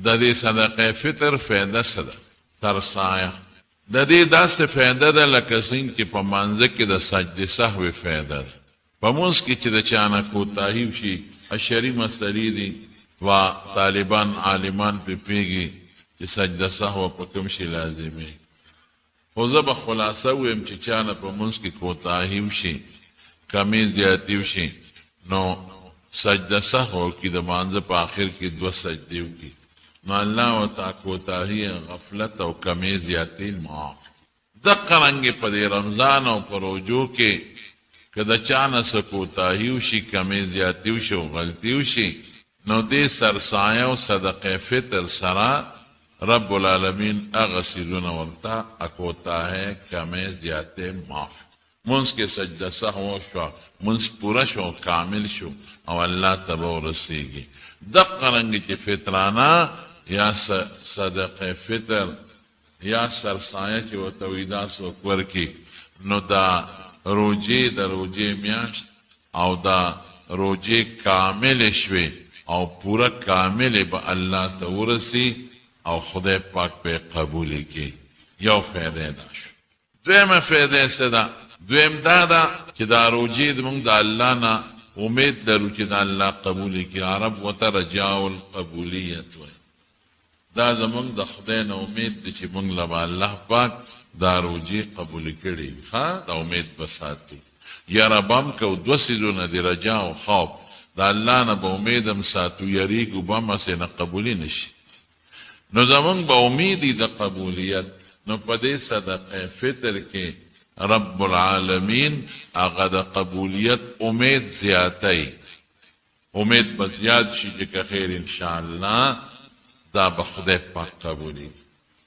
د دې صدقه فطر فایده څه ده؟ ترسایه. د دې داسې فایده ده لکه څنګه چې په مانځه کې د سجدې سهو فایده ده. په مونځ کې چې د چا نه کوتاهي وشي، اشعري مسلې دي و طالبان عالمان پې پوهېږي چې سجده سهو په کوم شي لازمي. خو زه به خلاصه ویم چې چا نه په مونځ کې کوتاهي وشي، کمی زیاتي وشي، نو سجده سهو کی د مانځه په آخر کې 2 سجدې وکړي، نو الله ورته کوتاهي، غفلت او کمی زیاتي معاف. دقه رنګې په دې رمضان او په روجو کې که د چا نه څه کوتاهي وشي، کمی زیاتي وشي او غلطي وشي، نو دې سرسایه او صدقه فطر سره رب العالمین هغه څیزونه ورته کوتاهی، کمی زیاتي معاف. منځ کې سجده سهو شو، منځ پوره شو، کامل شو او الله ته به ورسېږي. دقه رنګې چې فطرانه یا صدقه فطر یا سرسایه چې ورته وي دا څوک ورکړي، نو دا روجې د روجې میاشت او دا روجې کاملې شوې او پوره کاملې به الله ته ورسي او خدای پاک به قبول کړي. یو فایده دا شو. دویمه فایده څه ده؟ دویم دا ده چې دا روجې زمونږ د الله نه امید لرو چې د الله قبول کړي. عرب ورته رجاء القبولیت وایي. دا زمونږ د خدای نه امید دی چې مونږ له به الله پاک دا روجې قبول کړي وي. ښه، دا امید به ساتو. یاره به هم کو 2 څیزونه دي، رجا او خوف. د الله نه به امید هم ساتو، یریږو به هم هسې نه قبولي نه شي. نو زمونږ به امید د قبولیت. نو په دې صدقه فطر کې رب العالمین هغه د قبولیت امید زیاتی. امید به زیاد شي چې که خیر انشاءالله دا به خدای پاک قبولی.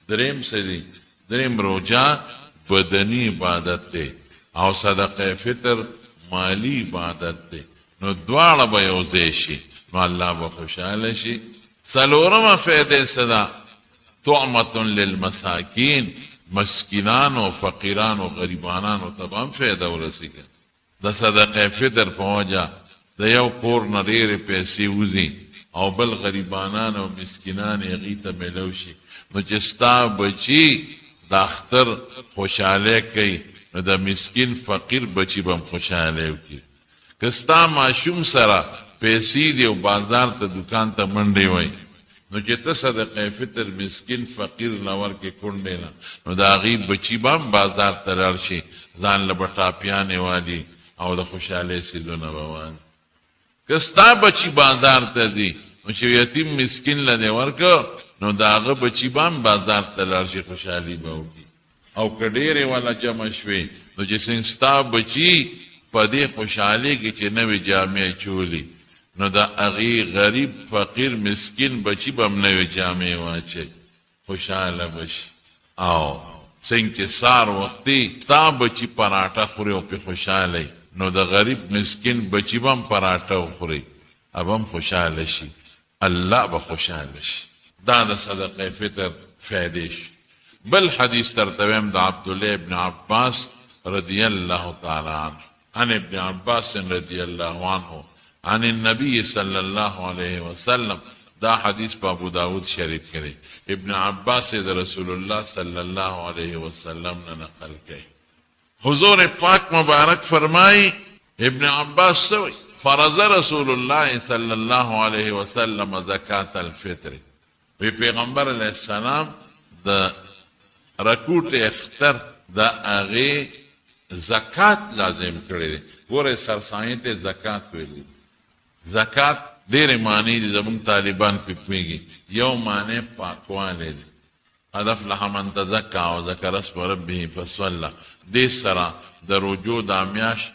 دریم څه دی؟ دریم روجه بدنی عبادت دی او صدقه فطر مالی عبادت دی. نو دواړه به یو ځای شي، نو الله به خوشحاله شي. څلورمه فایده څه ده؟ طعمة للمساکین، مسکینانو، فقیرانو، غریبانانو ته به هم فایده ورسېږي. د صدقه فطر په وجه د یو کور نه ډېرې پیسې وځي او بل غریبانان او مسکینان هغې ته میلو شي، نو چې ستا بچي د اختر خوشحالی کوي، نو د مسکین فقیر بچي به هم خوشحالی وکړي. که ستا ماشوم سره پیسې دي او بازار ته دکان ته منډې وایي، نو چې ته صدقه فطر مسکین فقیر نه ورکې کونډې نه، نو د هغې بچي به هم بازار ته لاړ شي، ځان له به ټاپیانې والي او د خوشحالۍ څیزونه به وایي. که ستا بچي بازار ته ځي، نو چې یتیم مسکین له دې ورکه، نو د هغه بچي به هم بازار ته لاړ شي، خوشحالي به وکړي. او که ډېرې والا جمع شوې، نو چې څنګه ستا بچي په دې خوشحالۍ کې چې نوې جامې چولي، نو د هغې غریب فقیر مسکین بچي به هم نوې جامې واچوي، خوشحاله به شي. او څنګه چې سهار وختي ستا بچي پراټه خوري او پې خوشحاله، نو د غریب مسکین بچي به هم پراټه وخوري، اب هم خوشحاله شي، الله به خوشحاله شي. دا د صدقه فطر فایدې شي. بل حدیث درته ویم د عبدالله ابن عباس رضی الله تعالی عنه، عن ابن عباس رضی الله عنه عن النبی صلی الله علیه وسلم. دا حدیث په ابو داود شریف کړي. ابن عباس د رسول الله صلی الله علیه وسلم نه نقل کړي. حضور پاک مبارک فرمائی، ابن عباس سوئی فرض رسول اللہ صلی اللہ علیہ وسلم زکاة الفطر. وی پیغمبر علیہ السلام دا رکوٹ اختر دا اغی زکاة لازم کرده. گوره سرسائیں تے زکاة ویلی. زکاة دیر معنی دی زمان طالبان پی پویگی. یو معنی پاکوانے دی. هدف لها من تزکا و ذکر اسم ربه فصلا. دی سرا در وجود آمیاش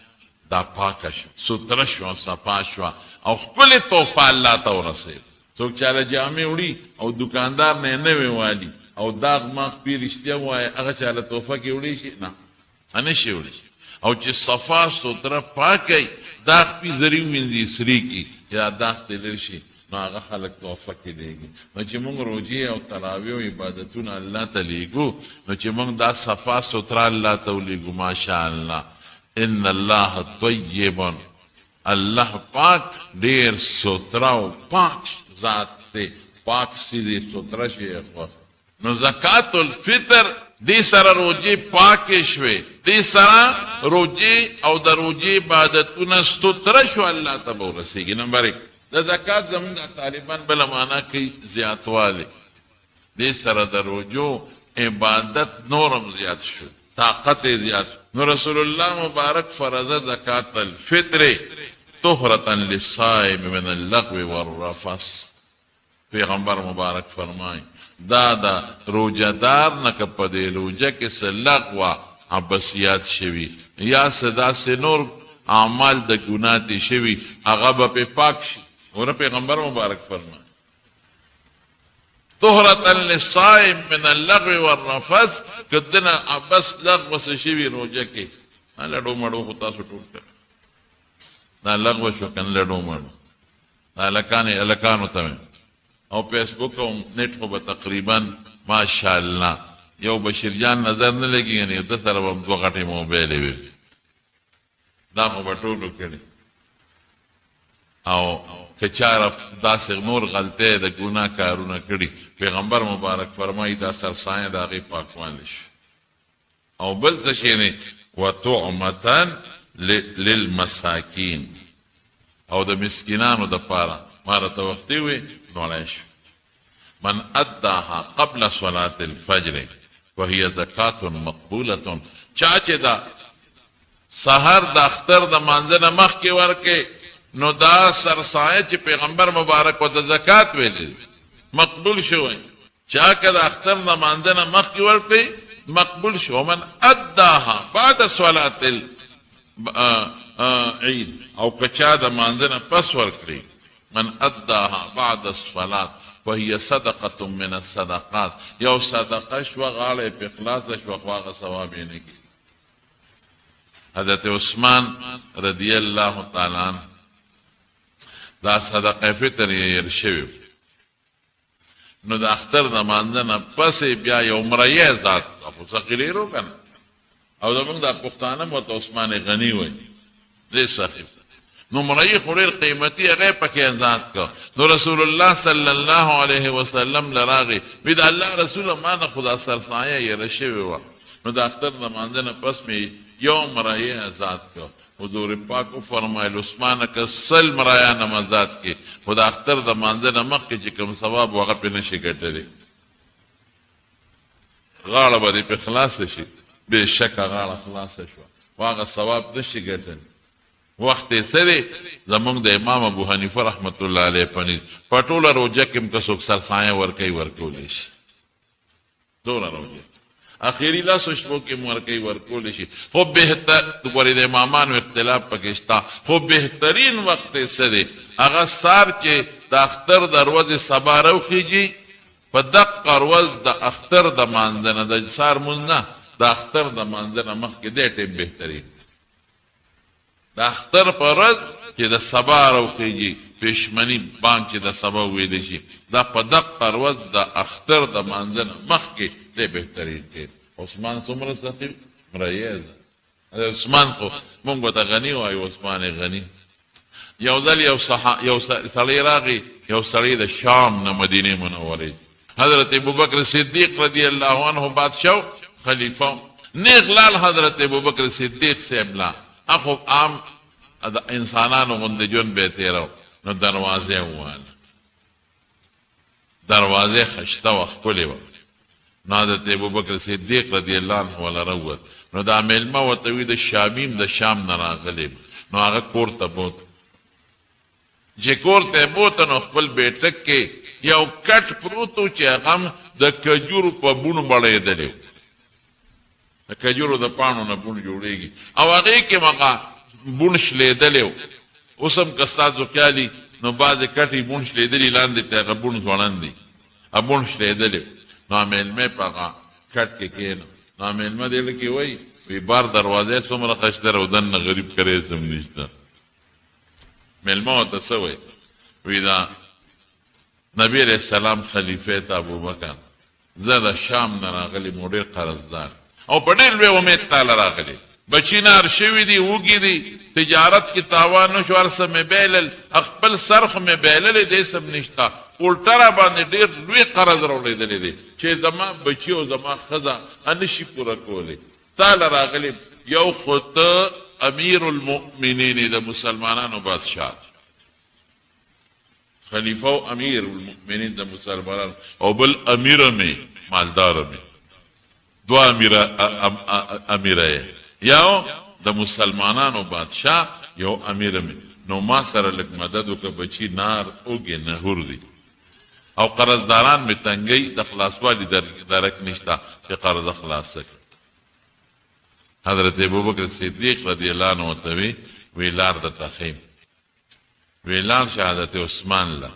دا پاکش سترش و صفاش او خپل توفا اللہ تا ورسید. سوک چالا جامع اڑی او دکاندار نے نوے والی او داغ ماغ پی رشتیا ہوئے اگا چالا توفا کی اڑی شی نا انشی اڑی شی او چی صفا ستر پاکی داغ پی ذریو منزی سری کی یا داغ تلر شی نو آغا خلق توفا کی دے گی. نو چی منگ روجی او تراوی و عبادتون اللہ تا لیگو، نو چی منگ دا صفا ستر اللہ تا لیگو. ماشاءاللہ ان اللہ طیبن، اللہ پاک دیر سترہ و پاک ذات تے، پاک سیدی ستره شي خوښ. نو زکات الفطر دې سره روجې پاکې شوې، دې سره روجې او د روجې عبادتونه ستره شو، الله ته به ورسېږي. نمبر 1 د زکات زمونږ طالبان بله معنا کوي زیاتوالی، دې سره د روجو عبادت نورم زیات شو، طاقت زیات شو. نو رسول الله مبارک فرض زکات الفطر طهرة للصائم من اللغو والرفث. پیغمبر مبارک فرمائیں دا دا روجدار نکه په دې روجه کې څه لغوه عبثیات شوي یا څه داسې نور اعمال د ګناه دي شوي، هغه به پې پاک شي. وره پیغمبر مبارک فرمائیں طهرة للصائم من اللغو والرفث، که دنه عبث لغوه څه شوي روجه کې لډو مډو خو تاسو ټول کړ دا لغوه شو کنه لډو مډو دا الکانو ته او فیسبوک او نیټ خو به تقریبا ماشاءالله یو بشیر جان نظر نه لګي، یعنی د سره به دوه غټې موبایلې وي، دا خو به ټولو کړي. او که چا داسې نور غلطۍ د ګناه کارونه کړي، پیغمبر مبارک فرمایي دا سرسایه د هغې پاکوالی شي. او بل څه شی نه وطعمة للمساکین، او د مسکینانو دپاره ما راته وختي وي نوړی شو. من اداها قبل صلاة الفجر وهي زکات مقبولة، چا چې دا سحر د اختر د مانځه نه مخکې ورکې نو دا سرسایه چې پیغمبر مبارک ورته زکات ویلي مقبول شوی. چا که د اختر د مانځه نه مخکې ورکړي مقبول شو. ومن اداها بعد صلاة العید، او که چا د مانځه نه پس ورکړي من اداها بعد الصلاة وهي صدقة من الصدقات، یو صدقه شوه غاړه یې په خلاصه شوه خو هغه ثواب یې نه کېږي. حضرت عثمان رضی الله تعالی عنه دا صدقه فطر یې هېر شوي، نو د اختر د مانځه نه پسې بیا یو مریی ذات خو ثقیلېرو که نه، او زمونږ دا پښتانه مو ورته عثمان غني وایي ډېر سخي. نو مریی خو ډېر قیمتي هغه یې پکې ذات که. نو رسول الله صلی الله علیه وسلم لراغې وی د الله رسوله ما نه خو دا سرسایه یېره شوې وه، نو د اختر د مانځه نه پس مې یو مریی ذات که. حضور پاک وفرمایل عثمانه که 100 مرییان هم ذات کې، خو د اختر د مانځه نه مخکې چې کوم ثواب و هغه پرې نشي ګټلی، غاړه به دې پرې خلاصه شي، بېشکه غاړه خلاصه شوه خو هغه ثواب نشي ګټلی. وخت یې څه دی زمونږ د امام ابو حنیفه رحمت الله علیه پنځ په ټوله روجه کې هم که څوک سرسایه ورکوي ورکولی شي، ټوله روجه اخیری لاسو شپو کې ورکوي ورکولی شي. خو بهتر ګورې د امامانو اختلاف پکې شته، خو بهترین وخت یې څه دی هغه سار چې د اختر د ورځې سبا راوخیږي، په دقه ورځ د اختر د مانځه نه د سار مونځ نه د اختر د مانځه نه مخکې دی ټیم بهترین. د اختر په ورځ چې د سبا راوخیږي پېشمني بانک چې د سبا ویلی شي، دا په دقه ورځ د اختر د مانځه نه مخکې دی بهترین دی. عثمان څومره سخي مریی ده، عثمان خو مونږ ورته غني وایو، عثمان غني. یو ځل یو سړی راغی، یو سړی د شام نه مدینې منورې، حضرت ابوبکر صدیق رضی الله عنه بادشاه خلیفه نیغ لال حضرت ابوبکر صدیق صاحب لا اخو عام د انسانانو غوندې ژوند به یې تېرو. نو دروازې وواله، دروازې خشته وه ښکلې وه. نو حضرت ابوبکر صدیق رضی الله عنه والا راووت، نو دا میلمه ورته وي د شامیم د شام نه راغلی، نو هغه کور ته بوت. چې کور ته یې بوته نو خپل بیټک کې یو کټ پروت و چې هغه هم د کجورو په بونو بړېدلی و، د کجورو د پاڼو نه بون جوړېږي، او هغې کې مغه بون شلېدلی و. اوس هم که ستاسو خیالي نو بعضې کټې بون شلېدلي لاندې ته هغه بون ځوړند دي، بون شلېدلی و. نو میلمه په هغه کټ کې کېنه، نو میلمه دې لکې وایي وی بار دروازې څومره خشته او دننه غریب کری سم نشته. میلمه ورته څه وایي وی دا نبی علیه السلام خلیفې ته ابوبکر زه د شام نه راغلی مو ډېر قرضدار او په ډېر لوی امید تاله راغلی، بچي نار شوي دي وږي دي، تجارت کې تاوان نه شو، هر څه مې بیلل، خپل سرخ مې بیللی دی سم نشته، الټه را باندې ډېر لوی قرض راوړېدلی دی چې زما بچي او زما ښځه نشي پوره کولی تا له راغلي یو خو ته امیر المؤمنین د مسلمانانو بادشاه خلیفه او امیر المؤمنین د مسلمانانو او بل امیره مې مالداره مې دوه امیره یو د مسلمانانو بادشاه یو امیره مې نو ما سره لږ مدد وکړه بچي نار اوږې نهور دي او قرضداران مې تنګۍ د خلاصوالي درک نشته چې قرضه خلاص کړي حضرت ابوبکر صدیق رضی الله عنه ورته وی لار درته ښیم وی لار شه حضرت عثمان له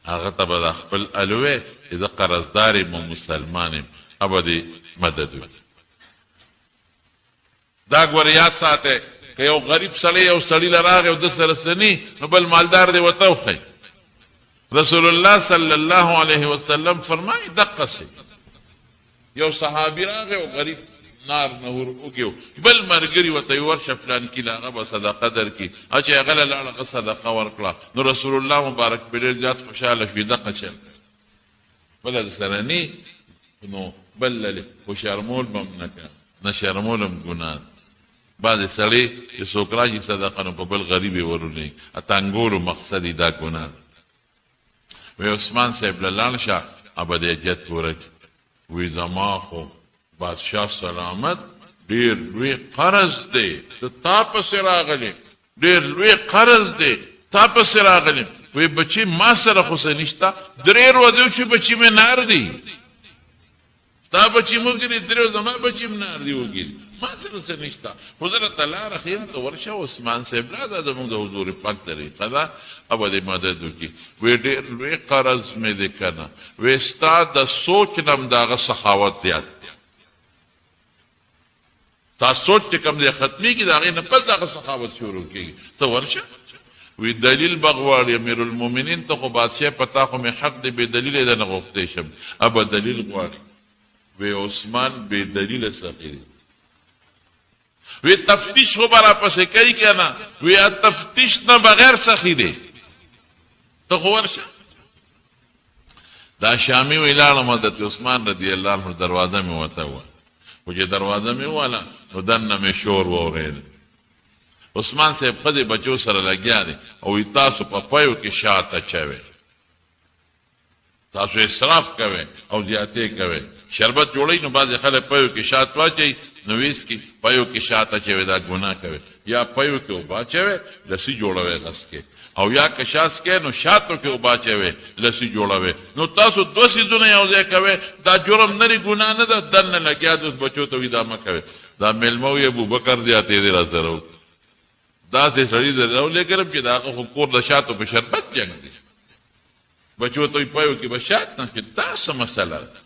هغه ته به د خپل الوی چې زه قرضدار یم او مسلمان یم هغه دې مدد وکړي دا ګوره یاد ساتی که یو غریب سړی یو سړي له راغی او ده سره څه نو بل مالدار دی ورته وښی رسول الله صلی الله علیه وسلم فرمایي دقسې یو صحابي راغی او غریب نار نهور وکړو بل ملګري ورته ورشه فلان کي له هغه به صدقه درکړي چې هغه له لاړه هغه صدقه ورکړه نو رسول الله مبارک په ډېر زیات خوشحاله شوي دقه چل بله سره نی نو بل للې خو شرمول به هم نه که نه شرمول هم ګناه بعضې سړی چې څوک راشي صدقه نو په بل غریب یې ورولي تنګولو مقصد یې دا ګناه ده وی عثمان صاحب له لاړ شه ابدیت ورکړي وی زما خو بادشاه سلامت ډېر لوی قرض دی ته تا پسې راغلې ډېر لوی قرض دی تا پسې راغلې وی بچي ما سره خو څه نشته درې ورځې چې بچي مې نار دی تا بچي مو ګري درې زما بچي مې نار دی وګري ما سره څه نشته خو زه راته لاره ښیم ته ورشه عثمان صاحب لا دا زموږ د حضور پاک طریقه ده او دې مدد وکړي وی ډېر لوی قرض مې دی که نه وی ستا د سوچ نه هم د هغه سخاوت زیات دی تا سوچ چې کوم دی ختمیږي د هغې نه پس د هغه سخاوت شروع کېږي ته ورشه وی دلیل به غواړي امیر المؤمنین ته خو بادشاه پتا خو مې حق دی بې دلیل یې دنه غوښتی شم ابه دلیل غواړي وی عثمان بې دلیله سخي دی وی تفتیش خو به راپسې کوي که نه وی تفتیش نه بغیر سخي دی ته خو ورشه دا شامي وی لاړم حضرت عثمان رضی الله عنه دروازه مې ورته وویل خو چې دروازه مې وواله نو دننه مې شور واورېد عثمان صاحب ښځې بچو سره لګیا دی او وی تاسو په پیو کې شات اچوئ تاسو اسراف کوئ او زیاتې کوئ شربت جوړوئ نو بعضې خلک پیو کې شات واچوي نو ویس کې پیو کې شات اچوئ دا ګناه کوئ یا پیو کې اوبه اچوئ لسی جوړوئ غس کې او یا که شات کې نو شاتو کې اوبه اچوئ لسی جوړوئ نو تاسو دوه څیزونه یو ځای کوئ دا جرم نه دی ګناه نه ده دننه لګیا د بچو ته وي دا مه کوئ دا میلمه وي ابوبکر زیاتې دی را سره داسې سړي در راولېږلم چې د هغه خو کور د شاتو په شربت جنګ دی بچو ته پیو کې به شات نه چې دا څه مسله ده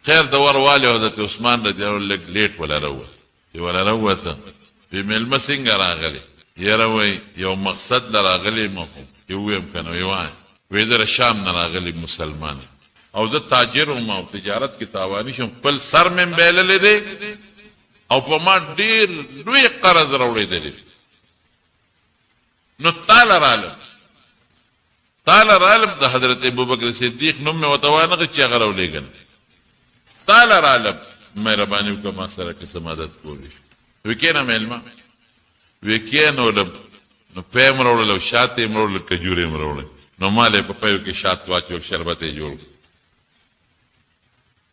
خیر د ور والي حضرت عثمان رضی الله لږ لیټ ولا راووت چې ولا راووته وی میلمه څنګه راغلی یاره وی یو مقصد له راغلی م چې وویم که نه وی وایه وی زه شام نه راغلی مسلمان او زه تاجر وم او تجارت کې تاواني شم خپل سر مې بایللی دی او په ما ډېر لوی قرض راوړېدلی نو تاله رالم د حضرت ابوبکر صدیق نوم مې ورته وانغه چې هغه راولېږم تاله رالم مهرباني وکړه ما سره که څه مدد کولی شو وی کېنه میلمه وی کېنولم نو پی م راوړل او شات یې م راوړل کجورې م راوړل نو ما له په پیو کې شات واچول شربت یې جوړ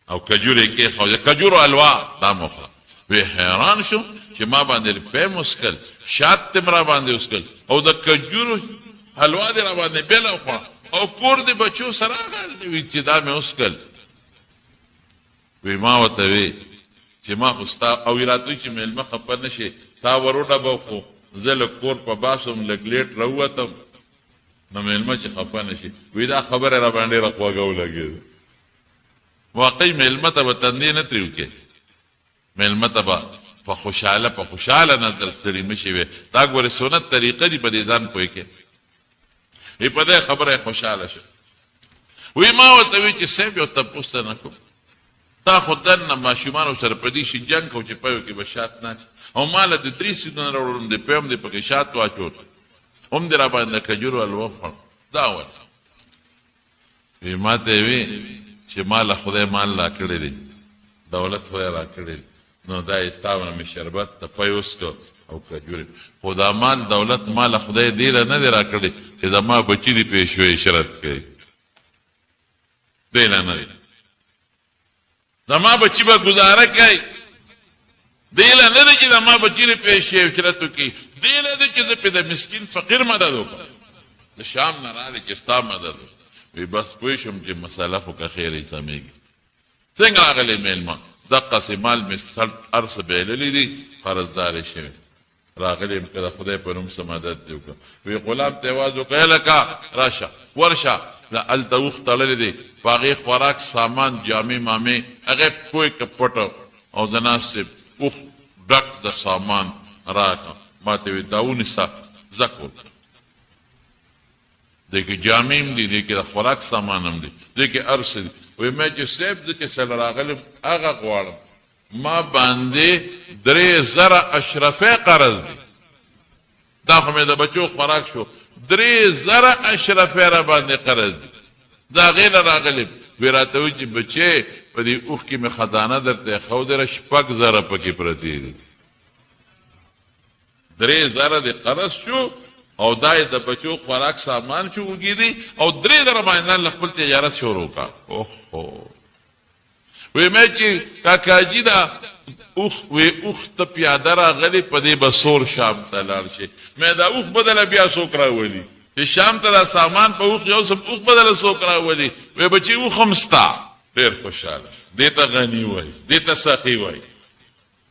او کجورې یې کېښود د کجورو حلوا دا مو وخوړه وی حیران شو چې ما باندې پی م وسکل شات ته م را باندې وسکل او د کجورو حلوا دې را باندې بېله وخوړه او کور دې بچو سره راغلی وي چې دا مې وسکل وی ما ورته وی چې ما خو ستا او وی راته چې میلمه خفه نه شي تا وروډبه خو زه لږ کور په باسم لږ لیټ راووتم نو میلمه چې خفه نه شي وی دا خبره را باندې ډېره خوږه ولګېده واقعي میلمه ته به تندې نه ترې وکړې میلمه ته به په خوشحاله نظر ستړي مه شي وې دا ګورې سنت طریقه دي په دې ځان پوه کې ای په دې خبره خوشحاله شه وی ما ورته وی چې صاحب یو تپوس ته نه کوم تا خو دننه ماشومانو سره په دې شي جنګ کوو چې پیو کې به شات نه او ما له د 3 سیدونه راوړم د پیوم دې پکې شات واچول هم دې را باندې کجورو حلوا وخوړ دا وایه وی ما ته وی چې مال خدای مال را کړی دی دولت خدای را کړی دی نو دا یې تاونه مې شربت ته پی وسکه او کجورې خو دا مال دولت مال خدای دې له نه دی را کړی چې زما بچي دې پیشوی شرط کوي دی له نه دی زما بچي به ګزاره کوي دی له نه دی چې زما بچي دې پیشوی شرط وکړي دی له دی چې زه پې د مسکین فقیر مدد وکړم د شام نه راغلی چې ستا مدد وکړم وی بس پوه شم چې مسله خو که خیر یې سمېږي څنګه راغلی میلمه دقسې مال مې هر څه بایللي دي قرضدارې شوي راغلی یم که د خدای په نوم څه مدد دې وکړم وی غلام ته یې اواز وکړه لکه راشه ورشه هلته اوښ تړلی دی په هغې خوراک سامان جامې مامې هغې پوی که پټه او د ناستې اوښ ډک د سامان راکړه ما ته وی دا ونیسه زک ورکړه دی که جامې هم دي دی که د خوراک سامان هم دی دی که هر څه دي وی مې چې صاحب زه چې سره راغلم هغه غواړم ما باندې 3000 اشرفی قرض دی دا خو مې د بچو خوراک شو 3000 اشرفی را باندې قرض دی دا هغې نه راغلم وی راته وایي چې بچې په دې اوښ کې مې خزانه درته ښودله 6000 پکې پرتې دي 3000 دې قرض شو او دا یې د بچو خوراک سامان شو وګېدي او 3000 باندې له خپل تجارت شروع کا اوهو وی مې چې کاکاجي دا اوښ وی اوښ ته پیاده راغلی په دې به سور شام ته لاړ شي مې دا اوښ بدله بیا څوک راولي چې شام ته دا سامان په اوښ یو څه اوښ بدله څوک راولي وی بچي اوښ هم ستا ډېر خوشحاله دې ته غني وایي دې ته سخي وایي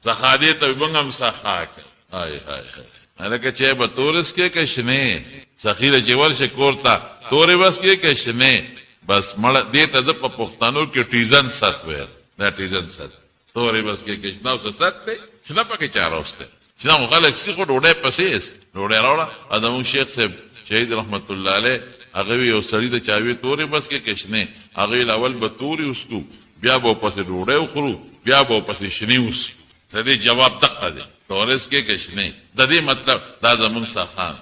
سخا دې ته موږ هم سخا کوي های های هلکه چې به تورس کې که شنې سخي له چې ورشه کور ته تورې بس کې که شنې بس مړه دې ته زه په پښتنو کې ټیزن ست ویل دا ټیزن ست تورې بس کې که شنه اوسه ست دی شنه پکې چا راوستی شنه خو خلک سیخو ډوډۍ پسې ډوډۍ راوړه زموږ شیخ صاحب شهید رحمت الله علیه هغه وی یو سړي د چاوي تورې بس کې که شنې هغې اول به تورې وسکو بیا به ورپسې ډوډۍ وخورو بیا به ورپسې شنې وسکو د دې جواب دقه دی تورس کې کشنې د دې مطلب دا زمونږ ساخان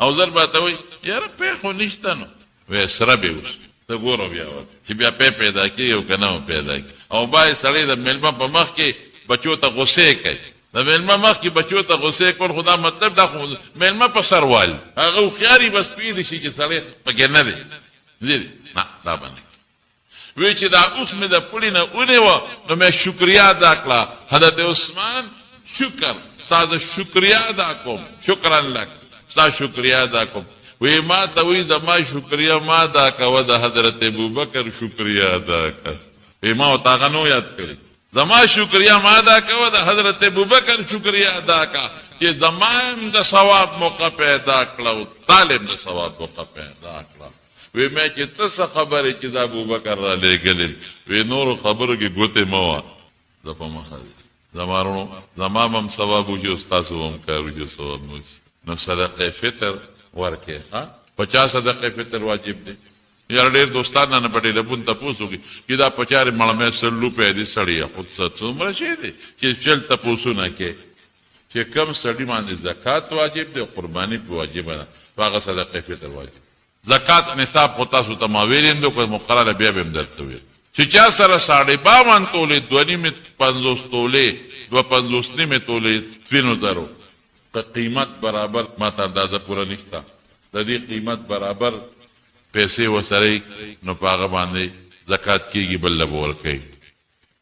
او زر به ته وایي یاره پی خو نشته نو وی سره به اوس ته ګوره بیا چې بیا پی پیدا کېږي او که نه پیدا کېږي او باید سړی د میلمه په مخ کې بچو ته غصې کوي د میلمه مخ کې بچو ته غصې کول خو دا مطلب دا خو میلمه په سر والي هغه هوښیاري بس پوهېږي شي چې سړی پکې نه دی نه دا به نه وی چې دا اوس مې د پړي نه ونیوه نو مې شکریا ادا کړه حضرت عثمان شکر ستا د شکریا ادا کوم شکرا لک ستا شکریا ادا کوم وی ما ته وی زما شکریا ما ادا کوه د حضرت ابوبکر شکریا ادا کوه وی ما ورته هغه نو یاد کړي زما شکریا ما ادا کوه د حضرت ابوبکر شکریا ادا کا چې زما هم د ثواب موقع پیدا کړه او طالب د ثواب موقع پیدا کړه وی مې چې ته څه خبرې چې د ابوبکر را لېږلې وی نورو خبرو کې ګوتې مه وه زه په مخه زما هم ثواب وشي او ستاسو هم کار وشي ثواب نه وشي نو صدقه فطر ورکړئ ښه 50 صدقه فطر واجب دی یار ډېر دوستان نه په ټلیفون تپوس وکړي چې دا 50 مړه مې 100 روپۍ دي سړی خود څومره شی دی چې چل تپوسونه کې چې کم سړي باندې زکات واجب دی قرباني په واجب نه هغه صدقه فطر واجب زکات نصاب خو تاسو ته ما ویلم دو که مقرره بیا به هم درته ویل چې چا سره 52 تولې 2.50 تولې 2.50 تولې سپینو زرو که قیمت برابر ما ته اندازه پوره نشته د دې قیمت برابر پیسې وسره نو په هغه باندې زکات کېږي بل له به ورکوي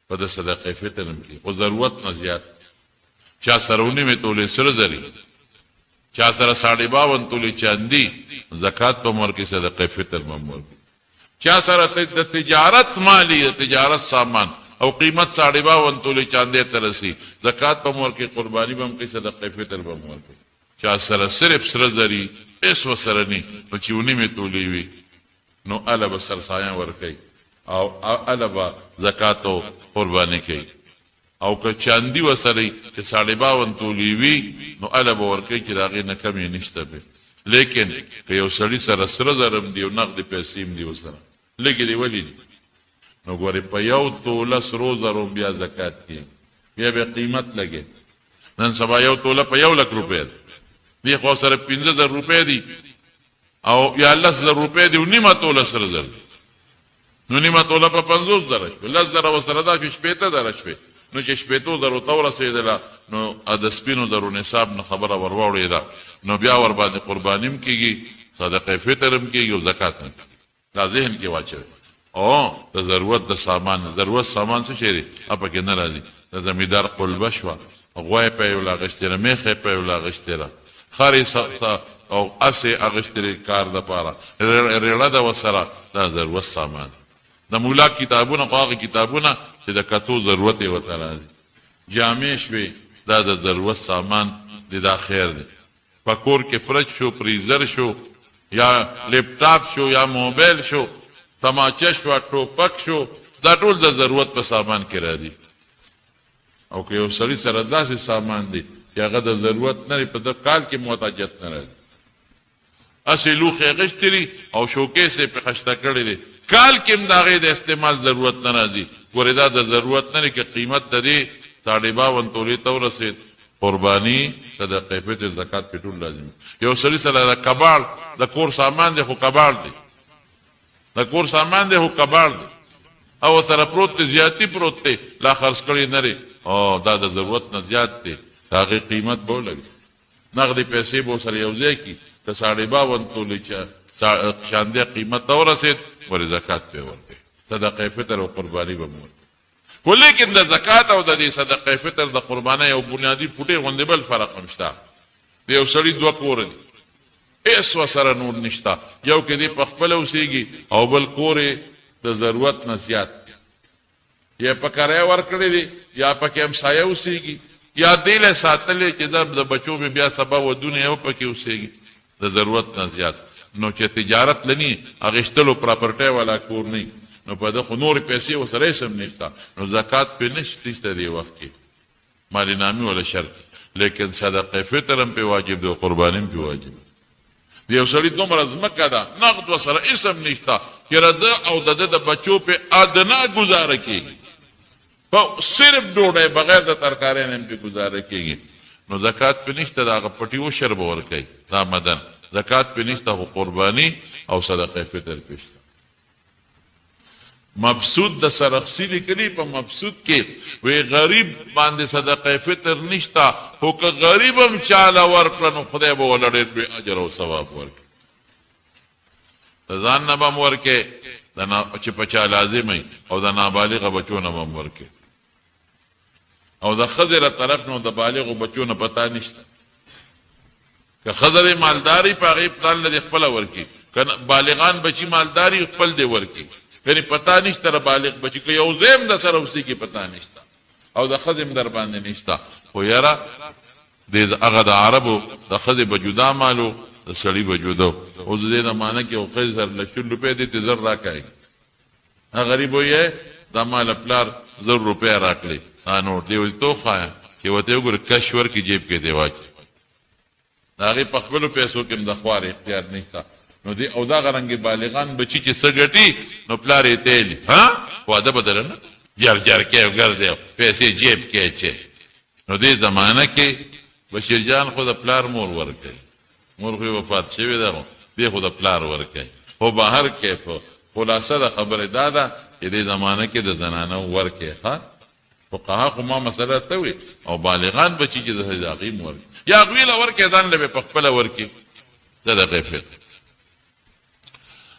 په د صدقې فطر هم کې خو ضرورت نه زیات چا سره 9 تولې سره زري چا سره 52 تولې چاندي زکات په مور کې صدقه فطر ممور چا سره د تجارت مالی د تجارت سامان او قیمت 52 تولې چاندي ته رسی زکات په مور کې قرباني بم کې صدقه فطر ممور کې چا سره صرف سره زري اس وسره ني په چېونی می تولې وي نو الا به سرسایان ورکي او الا به زکات او قرباني کوي او که چاندي وسره چې 52 تولې وي نو الا به ورکي چې داغه نه کمی نشته به لیکن که یو سړی سره سره زرم دی او نقد پیسې هم دی وسره لګي دی ولې نو ګورې په یو توله سرو زرو بیا زکات کې بیا به قیمت لګي نن سبا یو توله په 1 لک روپۍ دی خو سره 15000 روپۍ دي او یا 10000 روپۍ دی او نیمه توله سره زر نو نیمه توله په 50,000 شوه، 10,000 ورسره دا چې 80,000 شوې. نو چې 80,000 ته ورسېدله نو د سپینو زرو نصاب نه خبره ور واوړېده، نو بیا ور باندې قرباني هم کېږي، صدقه فطر هم کېږي او زکات هم کېږي. دا ذهن کې واچوئ. او د ضرورت د سامان، ضرورت سامان څه شی دی؟ پکې نه راځي. د زمیندار قلبه شوه، غوی په یې وله اغېستېله، میخه په یې وله اغېستېله، خرې او اسې اغېستلې کار دپاره، ریړه ده ورسره، دا ضرورت سامان. د مولا کتابونه خو هغه کتابونه چې د کتو ضرورت یې ورته راځي. جامې شوې، دا د ضرورت سامان دی، دا خیر دی. په کور کې فرج شو، فریزر شو، یا لیپټاپ شو، یا موبایل شو، تماچه شو، ټوپک شو، دا ټول د ضرورت په سامان کې راځي. او که یو سړي سره داسې سامان دی چې هغه د ضرورت نه دی، په د کال کې محتاجت نه راځي. اسې لوښې اغېستې او شوکیس یې پې خشته کړی دی، کال کې هم د هغې د استعمال ضرورت نه راځي. ګورې دا د ضرورت نه دی، که قیمت د دې 52 تولې ته ورسېد، قرباني، صدقه فطر، زکات پې ټول لازم. یو سړي سره د کباړ د کور سامان دی، خو کباړ دی، د کور سامان دی خو کباړ دی، او سره پروت دی، زیاتی پروت دی، لا خرڅ کړی نه دی، او دا د ضرورت نه زیات دی، د هغې قیمت به ولګي. نغدې پیسې به ورسره یو ځای کړي، که 52 تولې شاندې قیمت ته ورسېد، ورې زکات پې ورکوي، صدقه فطر او قرباني به مو ورکوي. خو لیکن د زکات او د دې صدقه فطر د قربانۍ یو بنیادي پوټې غوندې بل فرق هم شته. د یو سړي 2 کوره دي، هېڅ ورسره نور نشته، یو کې دی په خپله اوسېږي او بل کور یې د ضرورت نه زیات دی، یا په کرایه ورکړی دی، یا پکې همسایه اوسېږي، یا دې له ساتلی چې د بچو مې بیا سبا ودونه یو پکې اوسېږي، د ضرورت نه زیات. نو چې تجارت لنی اغېستلو پراپرټۍ والا کور نه، نو په ده خو نورې پیسې ورسره هېڅ هم نشته، نو زکات پې نشته دې وخت کې، مالي نامي ولا شرط. لیکن صدقه فطر هم پې واجب دی او قرباني هم پې واجب دی. د یو سړي دومره ځمکه ده، نقد ورسره هېڅ هم نشته چې د ده او د ده د بچو پې ادنا ګزاره کېږي، په صرف ډوډۍ بغیر د ترکارۍ نه هم پې ګزاره کېږي، نو زکات پې نشته، د هغه پټي عشر به ورکوي، دا مدن. زکات پې نشته، خو قرباني او صدقه فطر پې شته. مبسوط د سرخسی لیکلي په مبسوط کې وی غریب باندې صدقه فطر نشته، خو که غریب هم چاله ورکړه نو خدای به ورله ډېر لوی اجر او ثواب ورکړي. د ځان نه به هم ورکړې چې په چا لازم وي، او د نابالغه بچو نه به هم ورکړې، او د ښځې له طرف نه د بالغو بچو نه پتا نشته. که ښځه دې مالداري په هغې ځان له دې خپله ورکړي، که بالغان بچي مالداري خپل دې ورکړي، یعنی پتا نشته د بالغ بچي، که یو ځای هم د سره اوسېږي پتا نشته، او د ښځې هم در باندې نشته. خو یاره هغه د عربو د ښځې به جدا مالو، د سړي به جدا. اوس د دې زمانه کې یو ښځې سره 1,00,000 روپۍ دې ته 1000 راکړي، هغه غریب وایي دا ماله پلار 1000 روپۍ راکړې، دا نوټ دې وایي تو ښایه چې ورته یې وګوره کش ورکړي جیب کې دې واچوي، د هغې په خپلو پیسو کې هم د خوار اختیار نشته. نو دی او دا غرنګ بالغان بچی چې څه ګټي نو پلار یې تیلی، واده بدله نه جر جر کې ګرځي، پیسې جیب کې اچي. نو دې زمانه کې بشیر جان خو د پلار مور ورکوي، مور خو وفات شوې ده، دی خو د پلار ورکوي. خو بهر کې خلاصه د خبرې دا ده چې دې زمانه کې د زنانه ورکوي. فقها خو ما مسله ته وي، او بالغان بچي چې د هغې م ورکوي، یا هغوی له ورکوي ځان له به په خپله ورکوي، صدقه فطر.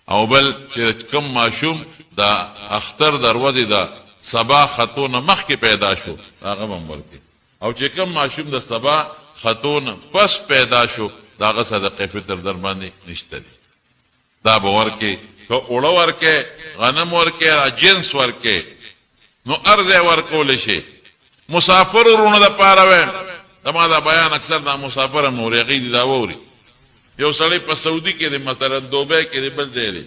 او بل چې کوم ماشوم د اختر دروازې د سبا خطو نه مخکې پیدا شو، هغه به هم ورکوي. او چې کوم ماشوم د سبا خطو نه پس پیدا شو، د هغه صدقه فطر در باندې نشته دی، دا به ورکوي. که اوړه ورکوي، غنم ورکوي، جنس ورکوي، نو هر ځای ورکولی شي. مسافر ورونو دپاره وایم، زما دا بیان اکثر دا مسافر هم اوري، هغوی دې دا واوري. یو سړی په سعودي کې دی، مثلا دوبۍ کې دی، بل ځای دی،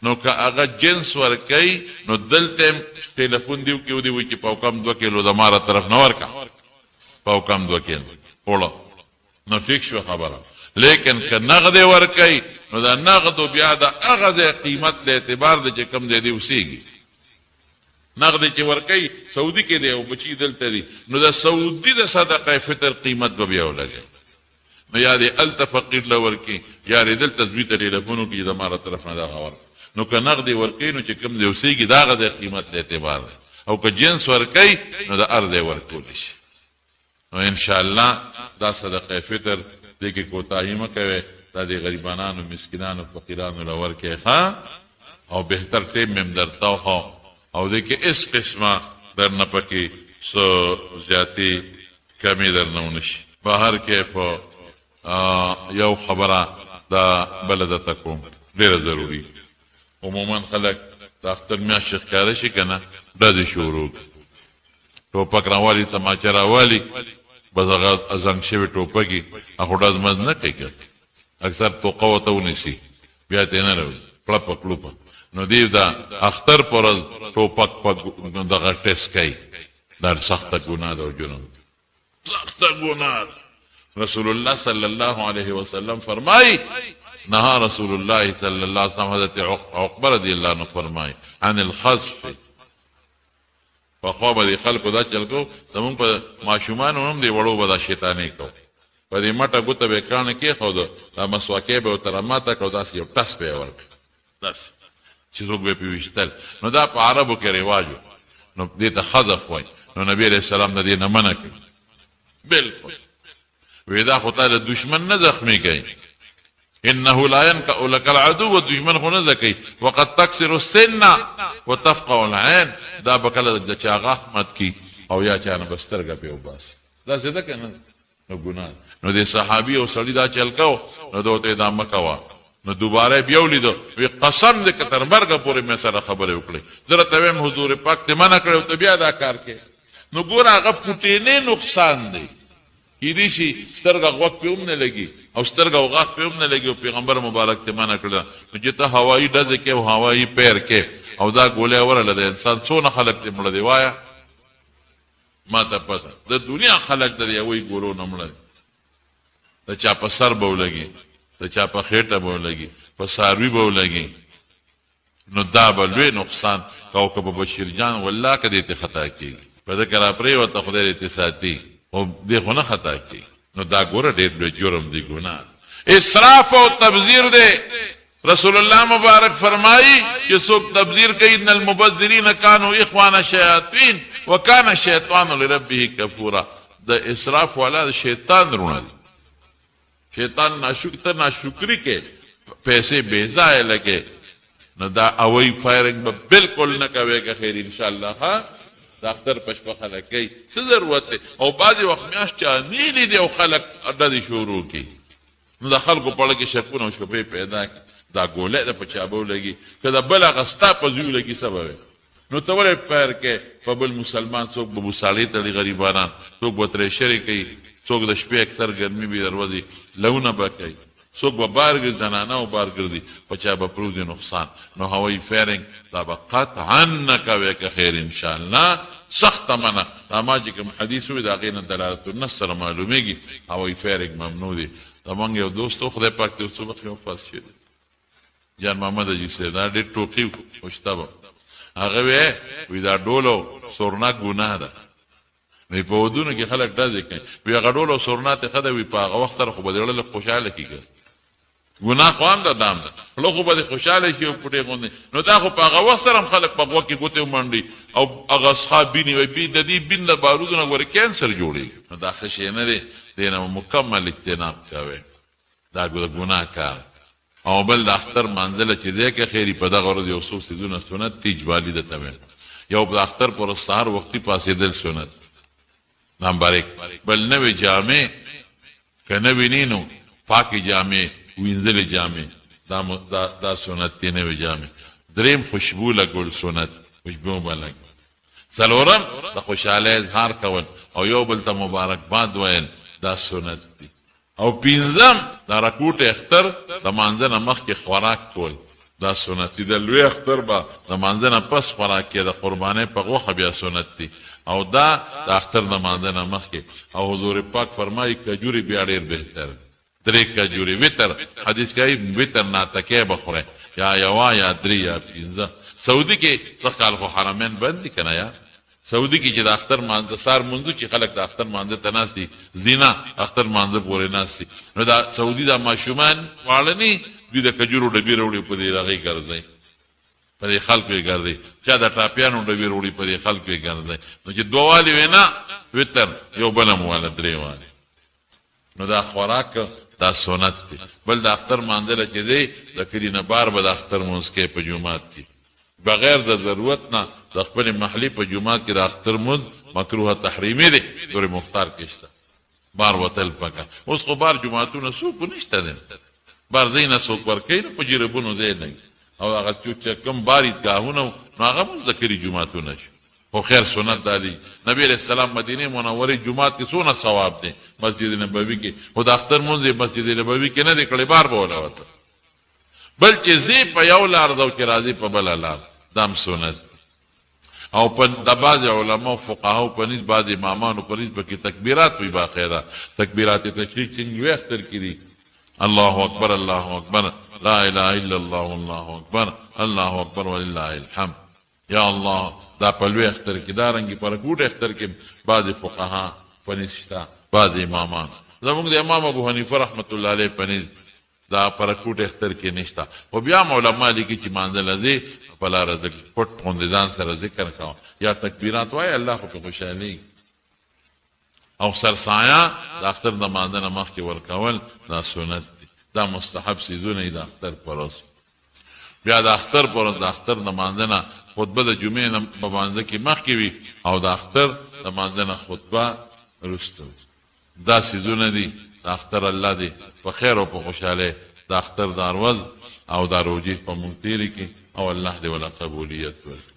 نو که هغه جنس ورکوي نو دلته هم ټلیفون دی وکړي، ودې وایي چې پاوکم 2 کیلو د ماره طرف نه ورکړه، پاوکم 2 کیلو اوړه، نو ټیک شو خبره. لیکن که نغد ورکوي نو دا نغدو بیا د هغه ځای قیمت له اعتبار دی چې کوم ځای دی اوسېږي. نغد چې ورکوي سعودي کې دی او بچي دلته دی، نو د سعودي د صدقه فطر قیمت به بیا ولګوي. نو یا دې هلته فقیر له ورکړي، یا دې دلته دوی ته ټلیفون وکړي چې د ماره طرف نه دغه ورکړه. نو که نغدې ورکوي نو چې کوم دی اوسېږي د هغه د قیمت له اعتبار دی او که جنس ورکوي نو د هر دی ورکولی شي نو انشاءالله دا صدقه فطر دې کې کوتاهي مه کوئ دا د غریبانانو مسکینانو فقیرانو له ورکوئ ښه او بهتر ټیم مې هم درته وښو او دې کې هېڅ قسمه در نه پکې څه زیاتې کمې در نه ونه شي بهر کې په یو خبره دا بله درته کوم ډېره ضروري عموما خلک د اختر میاشتې ښکاره شي که نه ډزې شروع ټوپک راوالي تماچه راوالي بس هغه زنګ شوي ټوپکې هغه ډز مز نه کوي که اکثر توقه ورته ونیسي بیا ته یې نه راوړي کړپه کړوپه نو دی دا اختر پر ورځ ټوپک په دغه ټیسټ کوي دا سخته ګناه ده او جرم سخته ګناه رسول الله صلی الله علیه وسلم فرمایي نهى رسول الله صلی الله علیه وسلم حضرت عقبه رضی الله عنه فرمایي عن الخسف پخوا به د خلکو دا چل کو زمونږ په ماشومانو هم د وړو به دا شیطانې کو په دې مټه ګوته به یې کاڼه کېښوده دا مسواکې به ورته راماته کړو داسې یو ټس به یې ورکړ داسې چې څوک به یې پرې ویشتل نو دا په عربو کې رواج و نو دې ته خذف وایي نو نبي علیه السلام د دې نه منع کړي بلکل وی دا خو تا د دشمن نه زخمي کوي انه لا ينكأ لك العدو و دشمن خو نه زکوي وقد تکسر السن وتفقع العين دا به کله د چا غاښ مات کي او یا چا نه به سترګه پرې وباسي داسې ده که نه نو ګناه نو د صحابي او سړي دا چل کو نو ده ورته دا مه کوه نو دوباره بیا ولیدو وی قسم دی که تر مرګه پورې مې سره خبرې وکړې زه راته ویم حضور پاک دې منع کړی او ته بیا دا کار کوې نو ګوره هغه پوټینې نقصان دی کیدی شي سترګه غوږ پې هم نه لګي او سترګه او غاښ پې هم نه لګي او پیغمبر مبارک ته منع کړې ده نو چې ته هوایي ډزې کې او هوایي پیر کې او دا ګولۍ ورله د انسان څونه خلک دې مړه دی وایه ما ته پته د دنیا خلک د یوې ګولو نه مړه دی د چا په سر به ولګي د چا په خېټه به ولګي په څاروي به ولګي نو دا به لوی نقصان کوکب بشیر جان والله که دې ته خطا کېږي په ذکر راپرېوته خدای دې ته ساتي او دې خو نه خطا کېږي نو دا ګوره ډېر لوی جرم دی ګناه اسراف او تبذیر دی رسول الله مبارک فرمایي چې څوک تبذیر کوي ان المبذرین كانوا اخوان الشیاطین وکان الشیطان لربه کفورا د اسراف والا د شیطان رونه دی شیطان ناشکری کې پیسې بے ځایه لګې نو دا اوی فایرنګ به بالکل نه کوي که خیر انشاءالله ها د اختر په شپه خلک کوي څه ضرورت دی او بعضې وخت میاشت چا نیلي دی او خلک ډزې شروع کړي نو د خلکو په اړه کې شکونه او شبهې پیدا کړي دا ګولۍ ده په چا به ولګي که د بل هغه ستا په زوی ولګي څه به وي نو ته ولې فایر کې په بل مسلمان څوک به بوساړې تړي غریبانان څوک به ترېشرې کوي څوک د شپې اکثر ګرمي وي د ورځې لونه به کوي څوک به بار ګرځي زنانه او بار ګرځي په چا به پروزي نقصان نو هوایي فایرنګ دا به قطعا نه کوې که خیر انشاءالله سخته منه دا ما چې کوم حدیث وي د هغې نه دلالت النص سره معلومېږي هوایي فایرنګ ممنوع دی زمونږ یو دوست و خدای پاک ته څه وخت یې وفات شوی جان محمد اجیب صاحب دا ډېر ټوقي خوشته به هغه وی دا ډول او سورناک ګناه ده نو په ودونو کې خلک ډزې کوي وی هغه ډول او سورنا ته ښه ده وي په هغه وخت سره خو به د زړه لږ خوشحاله کېږي ګناه خو هم ده دام ده خوله خو به دې خوشحاله شي او پوټې غوندې نو دا خو په هغه وخت سره هم خلک په غوږ کې ګوتې ومنډي او هغه اصحاب بیني وایي د دې بین له بارودو نه ګورې کینسر جوړېږي نو دا ښه شی نه دی دې نه مکمل اجتناب کوئ دا ګناه کار او بل د اختر منزله چې دی که خیري په دغه ورځ یو څو څیزونه سنت دي اجبالي ده ته ویل یو د اختر پر سهار وختي پاسېدل سنت نمبر 1 بل نوې جامې که نوې نی نو پاکې جامې وینځلې جامې دا سنت دی نوې جامې دریم خوشبو لګول سنت خوشبو به لګول څلورم د خوشحالۍ اظهار کول او یو بل ته مبارکباد ویل دا سنت دی او پینځم دا راکوټ اختر د مانځه نه مخکې خوراک کول دا سنت دی د لوی اختر به د مانځه نه پس خوراک کې د قربانۍ په غوښه بیا سنت دی او دا د اختر د مانځه نه مخکې او حضور پاک فرمایي کجوري بیا ډېر بهتر 3 کجوري وتر حدیث کوي وتر ناتکې به خورئ یا یوه یا 3 یا 15 سعودي کې څه کال خو حرمین بند دي که نه یا سعودي کې چې د اختر مانځه سار مونځو چې خلک د اختر مانځه ته ناست دي زینا اختر مانځه پورې ناست دي نو دا سعودي دا ماشومان واړه ني دوی د کجورو ډبې راوړي په دې هغې ګرځئ په دې خلکو یې ګرځي چا د ټاپیانو ډبې وروړي په دې خلکو یې ګرځي نو چې دوه والي وي نه وتر یو بل هم واله درې والي نو دا خوراک دا سنت دی بل د اختر مانځله چې دی د کلي نه بار به د اختر مونځ کوي په جومات کې بغیر د ضرورت نه د خپلې محلې په جومات کې د اختر مونځ مکروه تحریمي دی دورې مختار کې شته بار وتل پکه اوس خو بار جوماتونه څوک نشته دی بار ځای نه څوک ورکوي نو په جربونو ځای نه او هغه چې کوم بار عیدګاهونه نو هغه مونځ د کلي جوماتونه شو خو خیر سنت دا دی نبی علیہ السلام مدینه منورې جومات کې څونه ثواب دی مسجد نبوي کې خو د اختر مونځ مسجد نبوي کې نه دی کړی بار به ولاوته بل چې زی په یو لار دو چې راځي په بله لار دام سنت او په د بعضې علماو فقهاو په نس بعضې امامانو په نس پکې تکبیرات وي باقاعده تکبیرات تشریق چې لوی اختر کې دي الله اکبر الله اکبر لا اله الا الله الله اکبر الله اکبر ولله الحمد یا الله دا په لوی اختر کې دا رنګې په رکوټ اختر کې بعضې فقها په نس شته بعضې امامان زموږ د امام ابو حنیفه رحمت الله علیه په نس دا په رکوټ اختر کې نشته خو بیا هم علما لیکي چې مانځله ځې په لاره پټ غوندې ځان سره ذکر کوه یا تکبیرات وایه الله خو پې خوشحالېږي او سرسایه د اختر د مانځه نه مخکې ورکول دا سنت دی دا مستحب څیزونه دي د اختر پر ورځ بیا د اختر پر ورځ د اختر د مانځه نه خطبه د جمعې نه په مانځه کې مخکې وي او د اختر د مانځه نه خطبه وروسته وي دا څیزونه دي د اختر الله دی په خیر او په خوشحالۍ د اختر دا ورځ او دا روژې په مونږ تېرې کړي او الله دې ولا قبولیت ورکړي